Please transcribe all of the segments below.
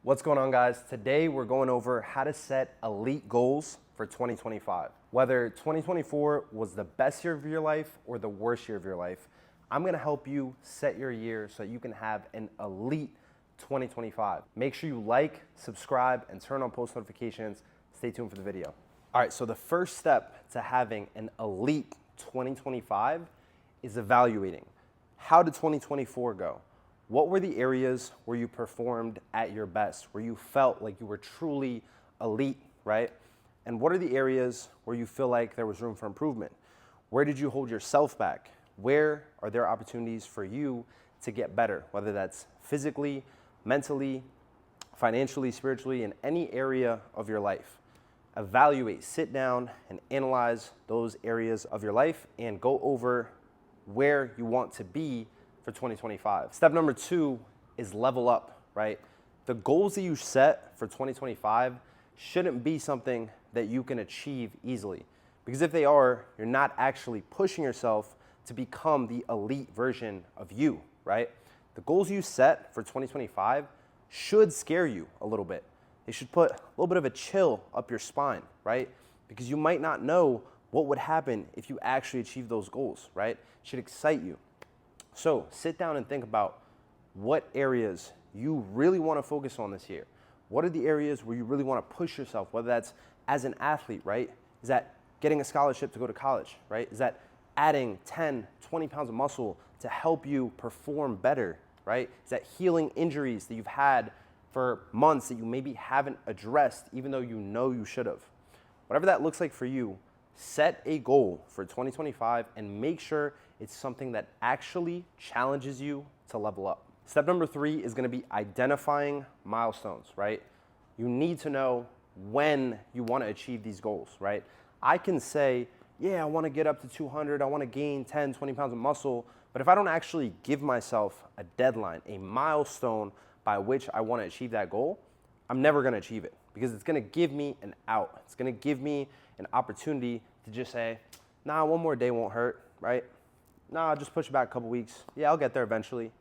What's going on, guys? Today we're going over how to set elite goals for 2025. Whether 2024 was the best year of your life or the worst year of your life, I'm gonna help you set your year so you can have an elite 2025. Make sure you like, subscribe, and turn on post notifications. Stay tuned for the video. All right, so the first step to having an elite 2025 is evaluating. How did 2024 go? What were the areas where you performed at your best, where you felt like you were truly elite, right? And what are the areas where you feel like there was room for improvement? Where did you hold yourself back? Where are there opportunities for you to get better, whether that's physically, mentally, financially, spiritually, in any area of your life? Evaluate, sit down, and analyze those areas of your life and go over where you want to be for 2025. Step number 2 is level up, right? The goals that you set for 2025 shouldn't be something that you can achieve easily, because if they are, you're not actually pushing yourself to become the elite version of you, right? The goals you set for 2025 should scare you a little bit. They should put a little bit of a chill up your spine, right? Because you might not know what would happen if you actually achieve those goals, right? It should excite you. So sit down and think about what areas you really want to focus on this year. What are the areas where you really want to push yourself, whether that's as an athlete, right? Is that getting a scholarship to go to college, right? Is that adding 10, 20 pounds of muscle to help you perform better, right? Is that healing injuries that you've had for months that you maybe haven't addressed, even though you know you should have? Whatever that looks like for you, set a goal for 2025 and make sure it's something that actually challenges you to level up. Step number 3 is going to be identifying milestones, right? You need to know when you want to achieve these goals, right? I can say, yeah, I want to get up to 200, I want to gain 10, 20 pounds of muscle, but if I don't actually give myself a deadline, a milestone by which I want to achieve that goal, I'm never going to achieve it, because it's going to give me an out. It's going to give me an opportunity to just say, nah, one more day won't hurt, right? Nah, I'll just push it back a couple weeks. Yeah, I'll get there eventually.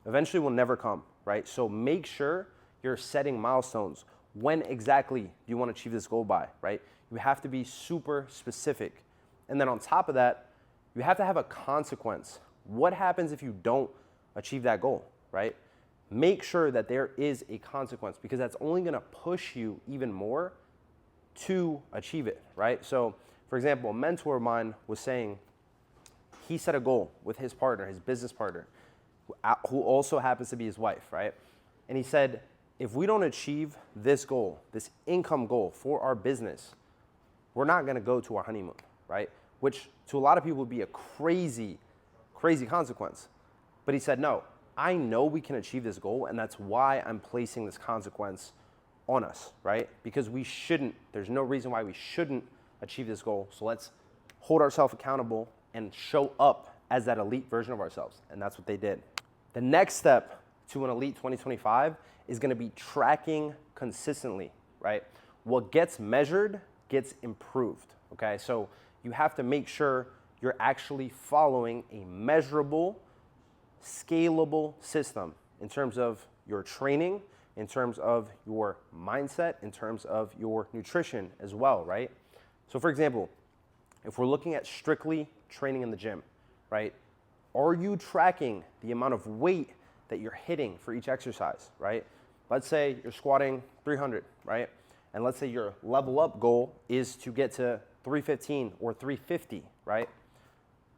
Eventually will never come, right? So make sure you're setting milestones. When exactly do you want to achieve this goal by, right? You have to be super specific. And then on top of that, you have to have a consequence. What happens if you don't achieve that goal, right? Make sure that there is a consequence, because that's only going to push you even more to achieve it, right? So, for example, a mentor of mine was saying he set a goal with his partner, his business partner, who also happens to be his wife, right? And he said, if we don't achieve this goal, this income goal for our business, we're not going to go to our honeymoon, right? Which to a lot of people would be a crazy, crazy consequence. But he said, no, I know we can achieve this goal, and that's why I'm placing this consequence on us, right? Because we shouldn't, there's no reason why we shouldn't achieve this goal. So let's hold ourselves accountable and show up as that elite version of ourselves. And that's what they did. The next step to an elite 2025 is going to be tracking consistently, right? What gets measured gets improved, okay? So you have to make sure you're actually following a measurable, scalable system in terms of your training, in terms of your mindset, in terms of your nutrition as well, right? So for example, if we're looking at strictly training in the gym, right? Are you tracking the amount of weight that you're hitting for each exercise, right? Let's say you're squatting 300, right? And let's say your level up goal is to get to 315 or 350, right?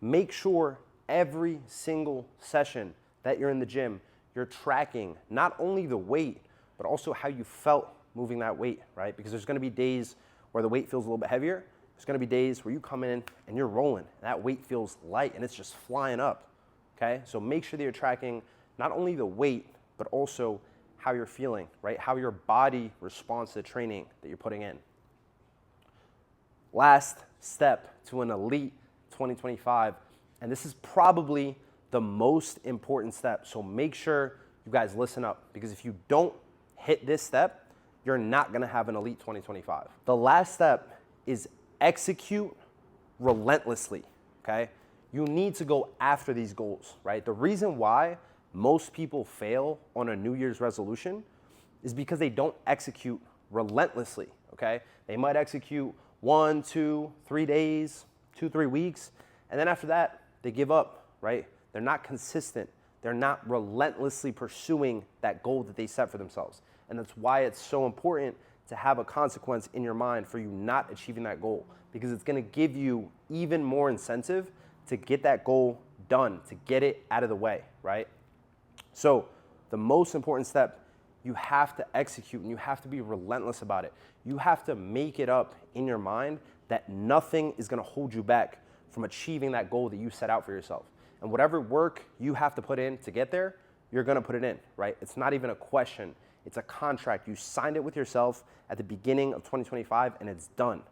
Make sure every single session that you're in the gym, you're tracking not only the weight, but also how you felt moving that weight, right? Because there's gonna be days where the weight feels a little bit heavier. There's gonna be days where you come in and you're rolling, and that weight feels light and it's just flying up, okay? So make sure that you're tracking not only the weight, but also how you're feeling, right? How your body responds to the training that you're putting in. Last step to an elite 2025, and this is probably the most important step, so make sure you guys listen up, because if you don't hit this step, you're not gonna have an elite 2025. The last step is execute relentlessly, okay? You need to go after these goals, right? The reason why most people fail on a New Year's resolution is because they don't execute relentlessly, okay? They might execute 1, 2, 3 days, 2, 3 weeks, and then after that, they give up, right? They're not consistent. They're not relentlessly pursuing that goal that they set for themselves. And that's why it's so important to have a consequence in your mind for you not achieving that goal, because it's gonna give you even more incentive to get that goal done, to get it out of the way, right? So the most important step, you have to execute and you have to be relentless about it. You have to make it up in your mind that nothing is gonna hold you back from achieving that goal that you set out for yourself. And whatever work you have to put in to get there, you're gonna put it in, right? It's not even a question. It's a contract. You signed it with yourself at the beginning of 2025 and it's done.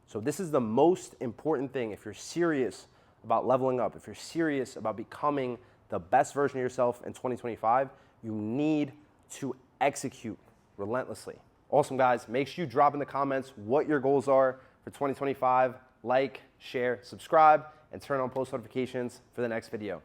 So this is the most important thing. If you're serious about leveling up, if you're serious about becoming the best version of yourself in 2025, you need to execute relentlessly. Awesome, guys. Make sure you drop in the comments what your goals are for 2025. Like, share, subscribe, and turn on post notifications for the next video.